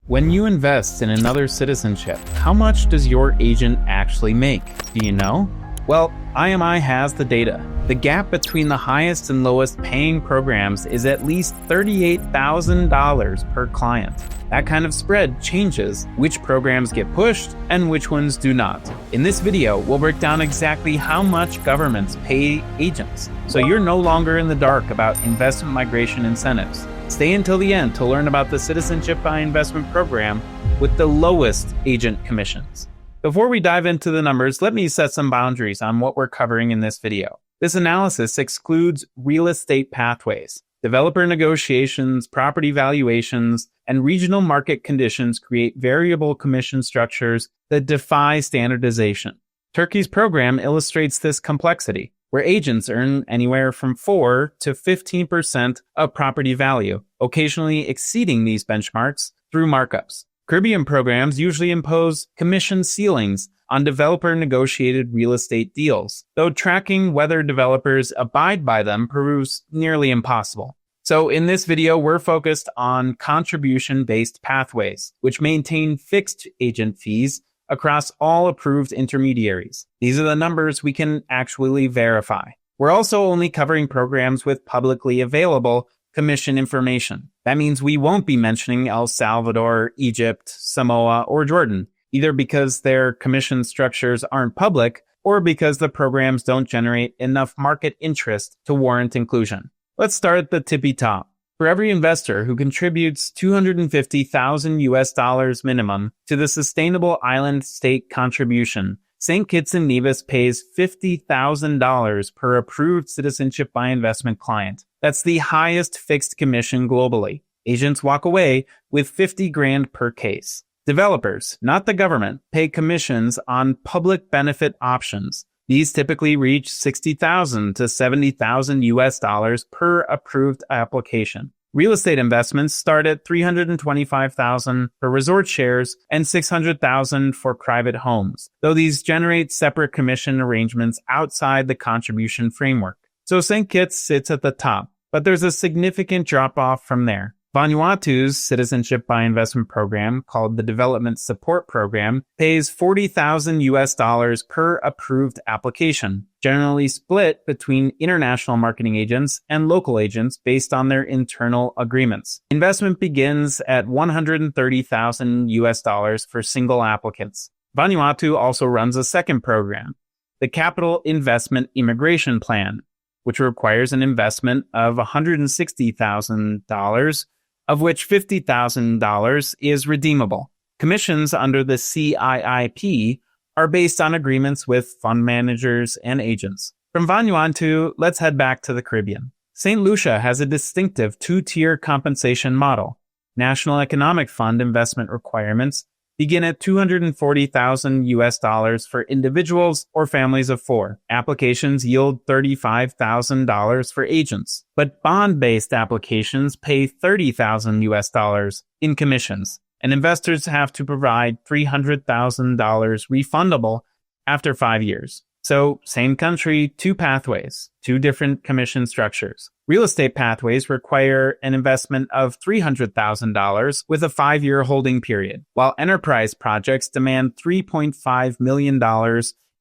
When you invest in another citizenship, how much does your agent actually make? Do you know? Well, IMI has the data. The gap between the highest and lowest paying programs is at least $38,000 per client. That kind of spread changes which programs get pushed and which ones do not. In this video, we'll break down exactly how much governments pay agents, so you're no longer in the dark about investment migration incentives. Stay until the end to learn about the Citizenship by Investment program with the lowest agent commissions. Before we dive into the numbers, let me set some boundaries on what we're covering in this video. This analysis excludes real estate pathways. Developer negotiations, property valuations, and regional market conditions create variable commission structures that defy standardization. Turkey's program illustrates this complexity, where agents earn anywhere from 4 to 15% of property value, occasionally exceeding these benchmarks through markups. Caribbean programs usually impose commission ceilings on developer-negotiated real estate deals, though tracking whether developers abide by them proves nearly impossible. So in this video, we're focused on contribution-based pathways, which maintain fixed agent fees across all approved intermediaries. These are the numbers we can actually verify. We're also only covering programs with publicly available commission information. That means we won't be mentioning El Salvador, Egypt, Samoa, or Jordan, either because their commission structures aren't public or because the programs don't generate enough market interest to warrant inclusion. Let's start at the tippy top. For every investor who contributes $250,000 minimum to the Sustainable Island State Contribution, St. Kitts Nevis pays $50,000 per approved Citizenship by Investment client. That's the highest fixed commission globally. Agents walk away with $50,000 per case. Developers, not the government, pay commissions on public benefit options. These typically reach $60,000 to $70,000 per approved application. Real estate investments start at $325,000 for resort shares and $600,000 for private homes, though these generate separate commission arrangements outside the contribution framework. So St. Kitts sits at the top, but there's a significant drop-off from there. Vanuatu's Citizenship by Investment program, called the Development Support Program, pays $40,000 per approved application, generally split between international marketing agents and local agents based on their internal agreements. Investment begins at $130,000 for single applicants. Vanuatu also runs a second program, the Capital Investment Immigration Plan, which requires an investment of $160,000, of which $50,000 is redeemable. Commissions under the CIIP are based on agreements with fund managers and agents. From Vanuatu, let's head back to the Caribbean. St. Lucia has a distinctive two-tier compensation model. National Economic Fund investment requirements begin at $240,000 for individuals or families of 4. Applications yield $35,000 for agents, but bond-based applications pay $30,000 in commissions, and investors have to provide $300,000 refundable after 5 years. So, same country, two pathways, two different commission structures. Real estate pathways require an investment of $300,000 with a 5-year holding period, while enterprise projects demand $3.5 million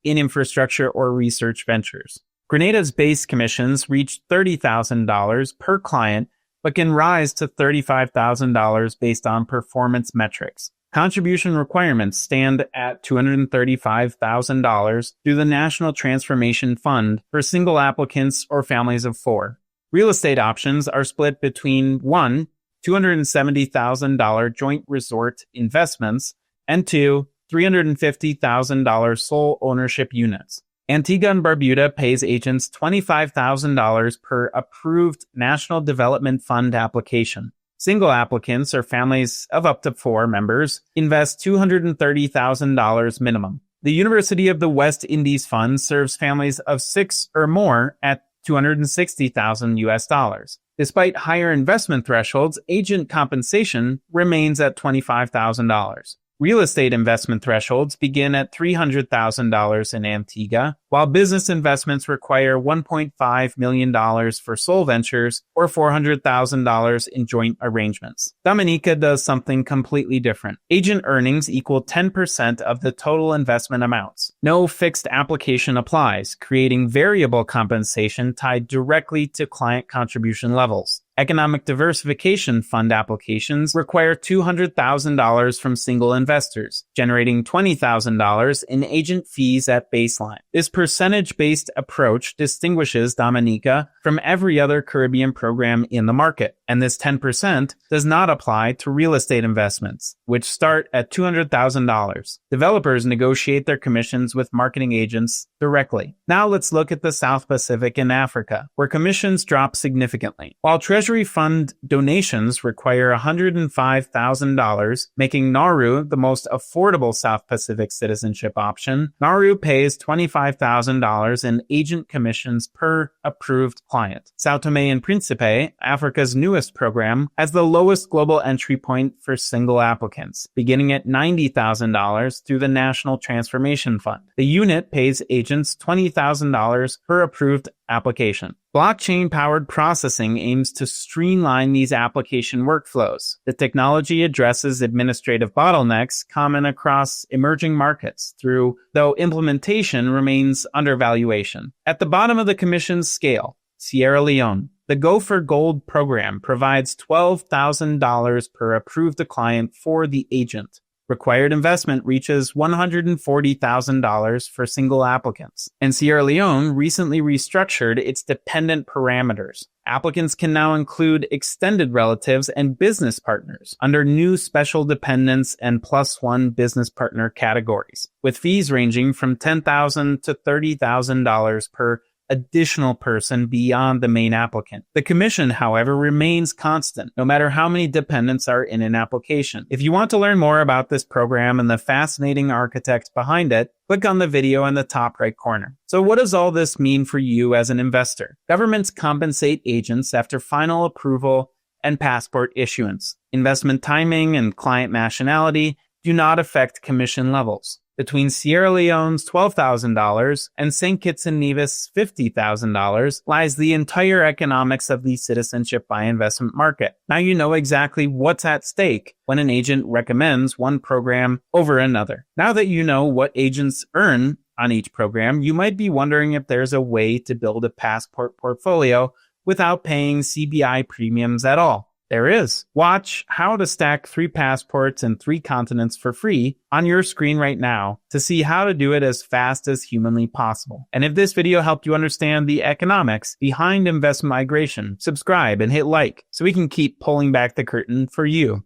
in infrastructure or research ventures. Grenada's base commissions reach $30,000 per client, but can rise to $35,000 based on performance metrics. Contribution requirements stand at $235,000 through the National Transformation Fund for single applicants or families of 4. Real estate options are split between 1. $270,000 joint resort investments, and 2. $350,000 sole ownership units. Antigua Barbuda pays agents $25,000 per approved National Development Fund application. Single applicants or families of up to 4 members invest $230,000 minimum. The University of the West Indies Fund serves families of 6 or more at $260,000. Despite higher investment thresholds, agent compensation remains at $25,000. Real estate investment thresholds begin at $300,000 in Antigua, while business investments require $1.5 million for sole ventures or $400,000 in joint arrangements. Dominica does something completely different. Agent earnings equal 10% of the total investment amounts. No fixed application applies, creating variable compensation tied directly to client contribution levels. Economic diversification fund applications require $200,000 from single investors, generating $20,000 in agent fees at baseline. This percentage-based approach distinguishes Dominica from every other Caribbean program in the market, and this 10% does not apply to real estate investments, which start at $200,000. Developers negotiate their commissions with marketing agents directly. Now let's look at the South Pacific and Africa, where commissions drop significantly. While Treasury Fund donations require $105,000, making Nauru the most affordable South Pacific citizenship option, Nauru pays $25,000 in agent commissions per approved client. São Tomé Príncipe, Africa's newest program, has the lowest global entry point for single applicants, beginning at $90,000 through the National Transformation Fund. The unit pays agents $20,000 per approved application. Blockchain-powered processing aims to streamline these application workflows. The technology addresses administrative bottlenecks common across emerging markets though implementation remains under valuation. At the bottom of the commission scale, Sierra Leone. The Go for Gold program provides $12,000 per approved client for the agent. Required investment reaches $140,000 for single applicants. And Sierra Leone recently restructured its dependent parameters. Applicants can now include extended relatives and business partners under new special dependents and +1 business partner categories, with fees ranging from $10,000 to $30,000 per additional person beyond the main applicant. The commission, however, remains constant, no matter how many dependents are in an application. If you want to learn more about this program and the fascinating architect behind it, click on the video in the top right corner. So what does all this mean for you as an investor? Governments compensate agents after final approval and passport issuance. Investment timing and client nationality do not affect commission levels. Between Sierra Leone's $12,000 and St. Kitts Nevis' $50,000 lies the entire economics of the citizenship by investment market. Now you know exactly what's at stake when an agent recommends one program over another. Now that you know what agents earn on each program, you might be wondering if there's a way to build a passport portfolio without paying CBI premiums at all. There is. Watch How to Stack 3 Passports in 3 Continents for free on your screen right now to see how to do it as fast as humanly possible. And if this video helped you understand the economics behind investment migration, subscribe and hit like so we can keep pulling back the curtain for you.